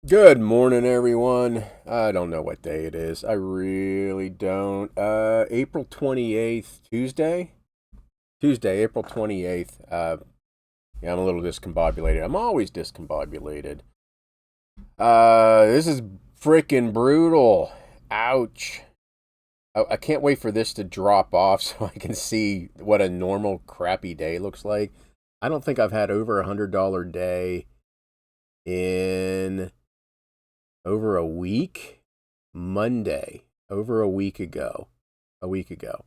Good morning, everyone. I don't know what day it is. I really don't. April 28th, Tuesday? Tuesday, April 28th. Yeah, I'm a little discombobulated. I'm always discombobulated. This is freaking brutal. Ouch. I can't wait for this to drop off so I can see what a normal crappy day looks like. I don't think I've had over $100 day in over a week. Monday, over a week ago. A week ago.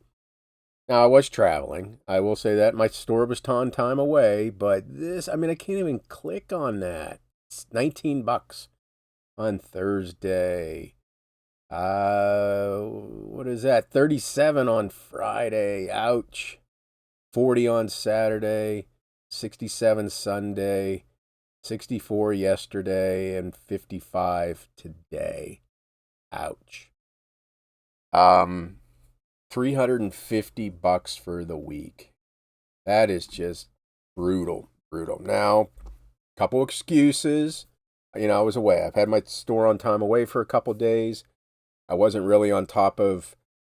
Now, I was traveling. I will say that. My store was ton time away, but I can't even click on that. It's $19 on Thursday. What is that? 37 on Friday. Ouch. 40 on Saturday. 67 Sunday. 64 yesterday and 55 today. Ouch. $350 for the week. That is just brutal. Now, couple excuses. I was away. I've had my store on time away for a couple days. I wasn't really on top of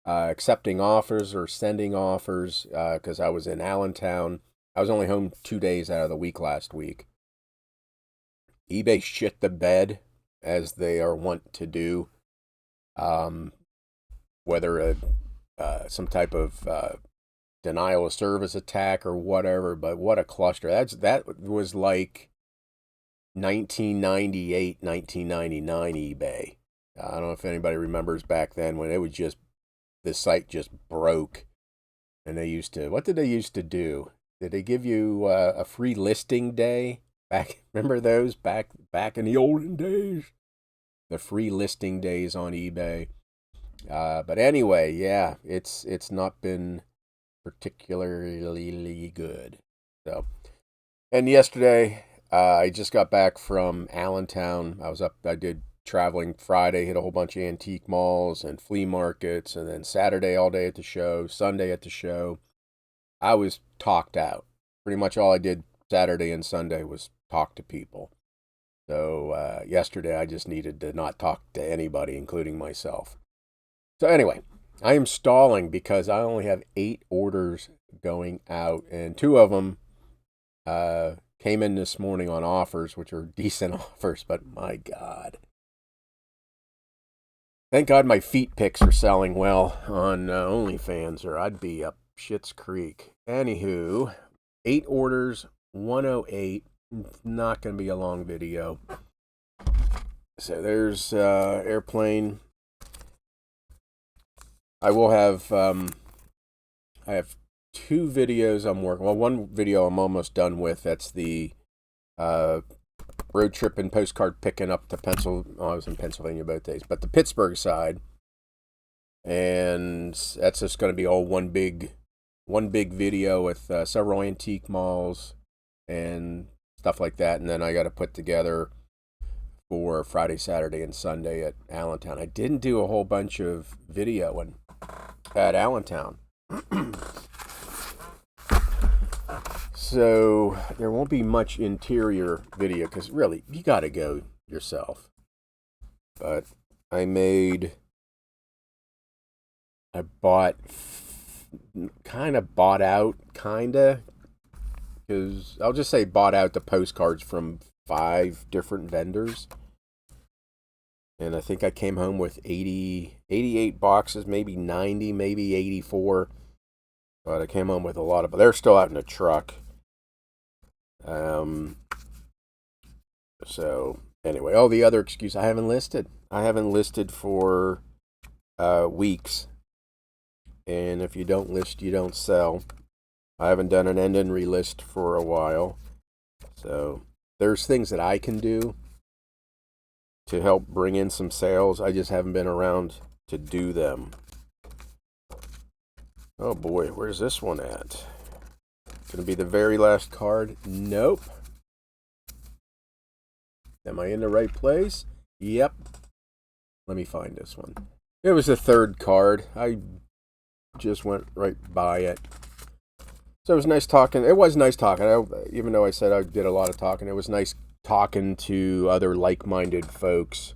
accepting offers or sending offers because I was in Allentown. I was only home 2 days out of the week last week. eBay shit the bed, as they are wont to do. Whether some type of denial of service attack or whatever, but what a cluster. That was like 1998, 1999 eBay. I don't know if anybody remembers back then when it was just, the site just broke. And what did they used to do? Did they give you a free listing day? Remember those back in the olden days? The free listing days on eBay. But anyway, yeah, it's not been particularly good. So, and yesterday, I just got back from Allentown. I did traveling Friday, hit a whole bunch of antique malls and flea markets, and then Saturday all day at the show, Sunday at the show. I was talked out. Pretty much all I did Saturday and Sunday was talk to people. So yesterday I just needed to not talk to anybody, including myself. So anyway, I am stalling because I only have 8 orders going out, and 2 of them came in this morning on offers, which are decent offers, but my God. Thank God my feet pics are selling well on OnlyFans, or I'd be up Schitt's Creek. Anywho, 8 orders, 108. Not going to be a long video. So there's airplane. I will have, I have 2 videos I'm working. Well, one video I'm almost done with. That's the road trip and postcard picking up to I was in Pennsylvania both days, but the Pittsburgh side. And that's just going to be all one big video with several antique malls and stuff like that. And then I got to put together for Friday, Saturday, and Sunday at Allentown. I didn't do a whole bunch of video at Allentown. So there won't be much interior video because really, you got to go yourself. But I bought out, because I'll just say bought out the postcards from 5 different vendors. And I think I came home with 88 boxes, maybe 90, maybe 84. But I came home with a lot of, they're still out in the truck. So anyway, all the other excuse, I haven't listed. I haven't listed for weeks. And if you don't list, you don't sell. I haven't done an end and relist for a while. So there's things that I can do to help bring in some sales. I just haven't been around to do them. Oh boy, where's this one at? Gonna be the very last card? Nope. Am I in the right place? Yep. Let me find this one. It was the 3rd card. I just went right by it. So it was nice talking. It was nice talking. Even though I said I did a lot of talking, it was nice talking to other like-minded folks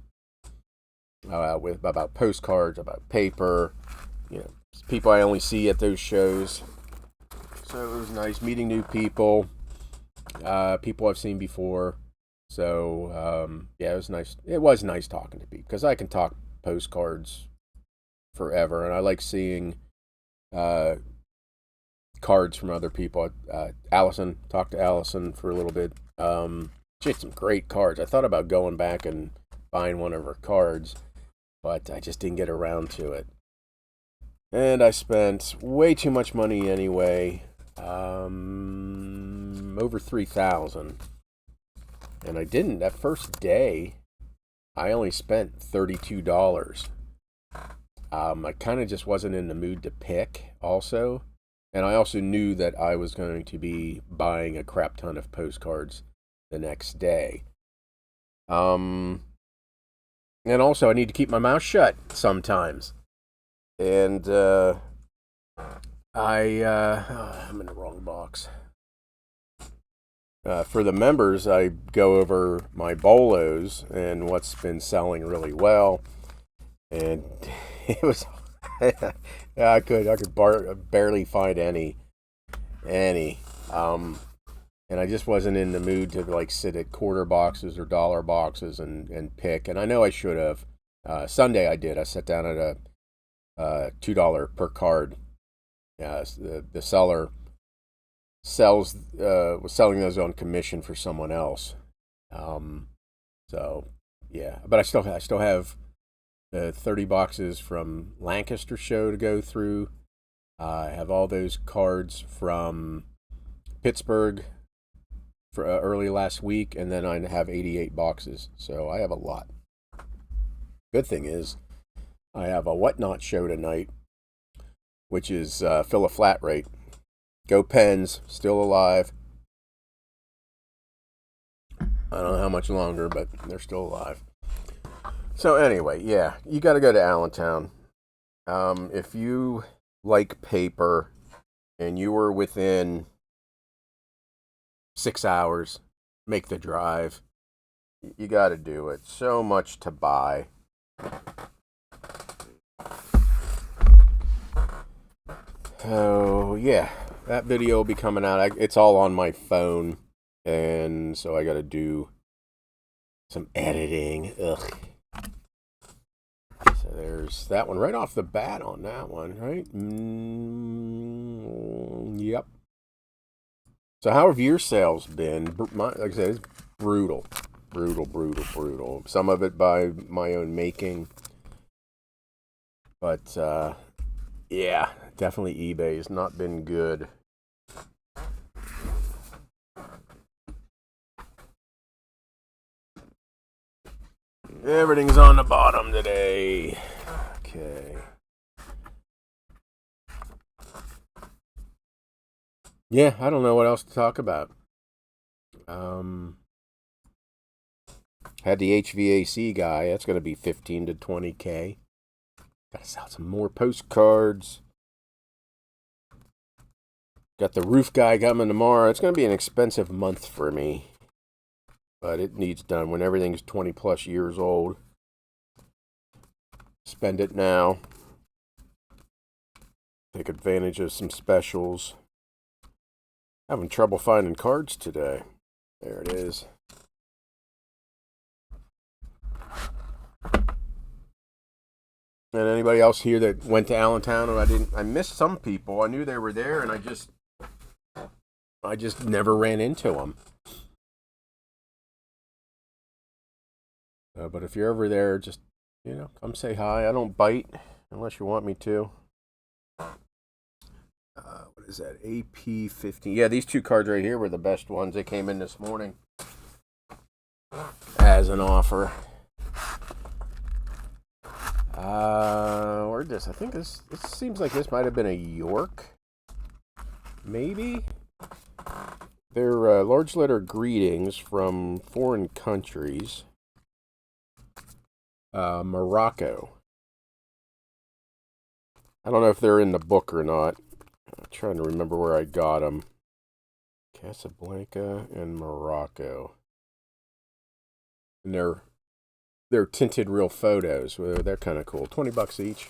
about postcards, about paper, people I only see at those shows. So it was nice meeting new people, people I've seen before. So yeah, it was nice. It was nice talking to people because I can talk postcards forever, and I like seeing cards from other people. Allison, talked to Allison for a little bit. She had some great cards. I thought about going back and buying one of her cards, but I just didn't get around to it. And I spent way too much money anyway, over $3,000. And I didn't. That first day, I only spent $32. I kind of just wasn't in the mood to pick also. And I also knew that I was going to be buying a crap ton of postcards the next day. And also I need to keep my mouth shut sometimes. And I'm in the wrong box. For the members, I go over my bolos and what's been selling really well. And it was I could barely find any. And I just wasn't in the mood to like sit at quarter boxes or dollar boxes and pick. And I know I should have. Sunday I did. I sat down at a $2 per card. The seller was selling those on commission for someone else. So yeah, but I still have 30 boxes from Lancaster show to go through. I have all those cards from Pittsburgh for early last week, and then I have 88 boxes. So I have a lot. Good thing is, I have a Whatnot show tonight, which is fill a flat rate. Go Pens, still alive. I don't know how much longer, but they're still alive. So anyway, yeah, you got to go to Allentown. If you like paper and you were within 6 hours, make the drive. You got to do it. So much to buy. Oh, yeah. That video will be coming out. It's all on my phone. And so I got to do some editing. Ugh. So there's that one right off the bat on that one, right? Yep. So how have your sales been? Like I said, it's brutal. Some of it by my own making. But, yeah, definitely eBay has not been good. Everything's on the bottom today. Okay. Yeah, I don't know what else to talk about. Had the HVAC guy. That's going to be 15 to 20K. Gotta sell some more postcards. Got the roof guy coming tomorrow. It's going to be an expensive month for me. But it needs done when everything's 20 plus years old. Spend it now. Take advantage of some specials. Having trouble finding cards today. There it is. And anybody else here that went to Allentown, or I missed some people. I knew they were there, and I just never ran into them. But if you're ever there, just come say hi. I don't bite unless you want me to. What is that? AP15. Yeah, these two cards right here were the best ones. They came in this morning as an offer. Or this. I think this seems like this might have been a York. Maybe. They're large letter greetings from foreign countries. Morocco. I don't know if they're in the book or not. I'm trying to remember where I got them. Casablanca and Morocco. And they're tinted real photos. They're kind of cool. $20 each.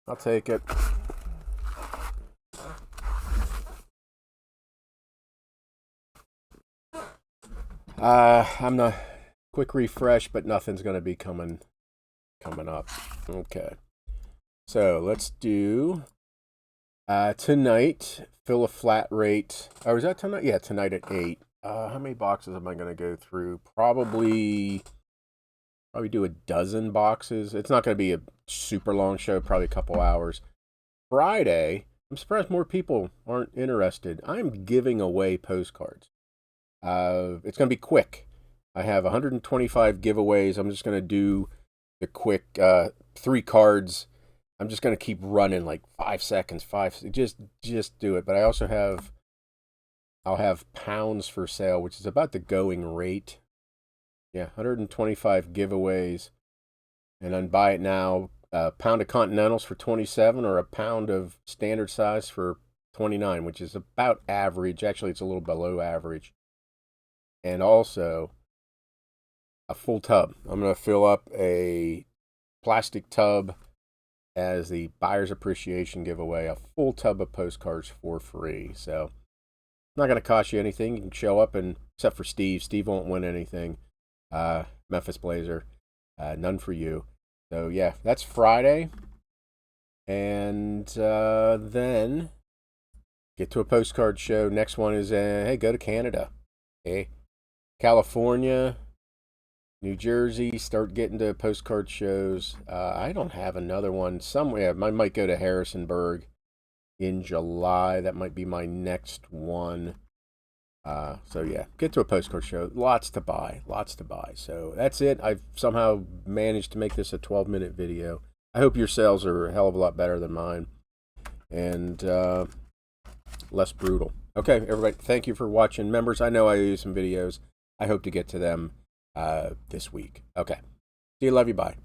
I'll take it. I'm not quick refresh, but nothing's going to be coming up. Okay. So let's do tonight. Fill a flat rate. Oh, is that tonight? Yeah, tonight at 8. How many boxes am I going to go through? Probably do a dozen boxes. It's not going to be a super long show, probably a couple hours. Friday, I'm surprised more people aren't interested. I'm giving away postcards. It's going to be quick. I have 125 giveaways. I'm just going to do the quick 3 cards. I'm just going to keep running like 5 seconds, just do it. But I also I'll have pounds for sale, which is about the going rate. Yeah, 125 giveaways. And then buy it now. A pound of Continentals for 27 or a pound of standard size for 29, which is about average. Actually, it's a little below average. And also a full tub. I'm going to fill up a plastic tub as the buyer's appreciation giveaway, a full tub of postcards for free. So it's not going to cost you anything. You can show up, and except for Steve. Steve won't win anything. Memphis Blazer, none for you. So yeah, that's Friday. And then get to a postcard show. Next one is, hey, go to Canada. Okay. California, New Jersey, start getting to postcard shows. I don't have another one. Somewhere I might go to Harrisonburg in July. That might be my next one. So yeah, get to a postcard show. Lots to buy. So that's it. I've somehow managed to make this a 12-minute video. I hope your sales are a hell of a lot better than mine and less brutal. Okay, everybody, thank you for watching. Members, I know I owe you some videos. I hope to get to them this week. Okay. See you. Love you. Bye.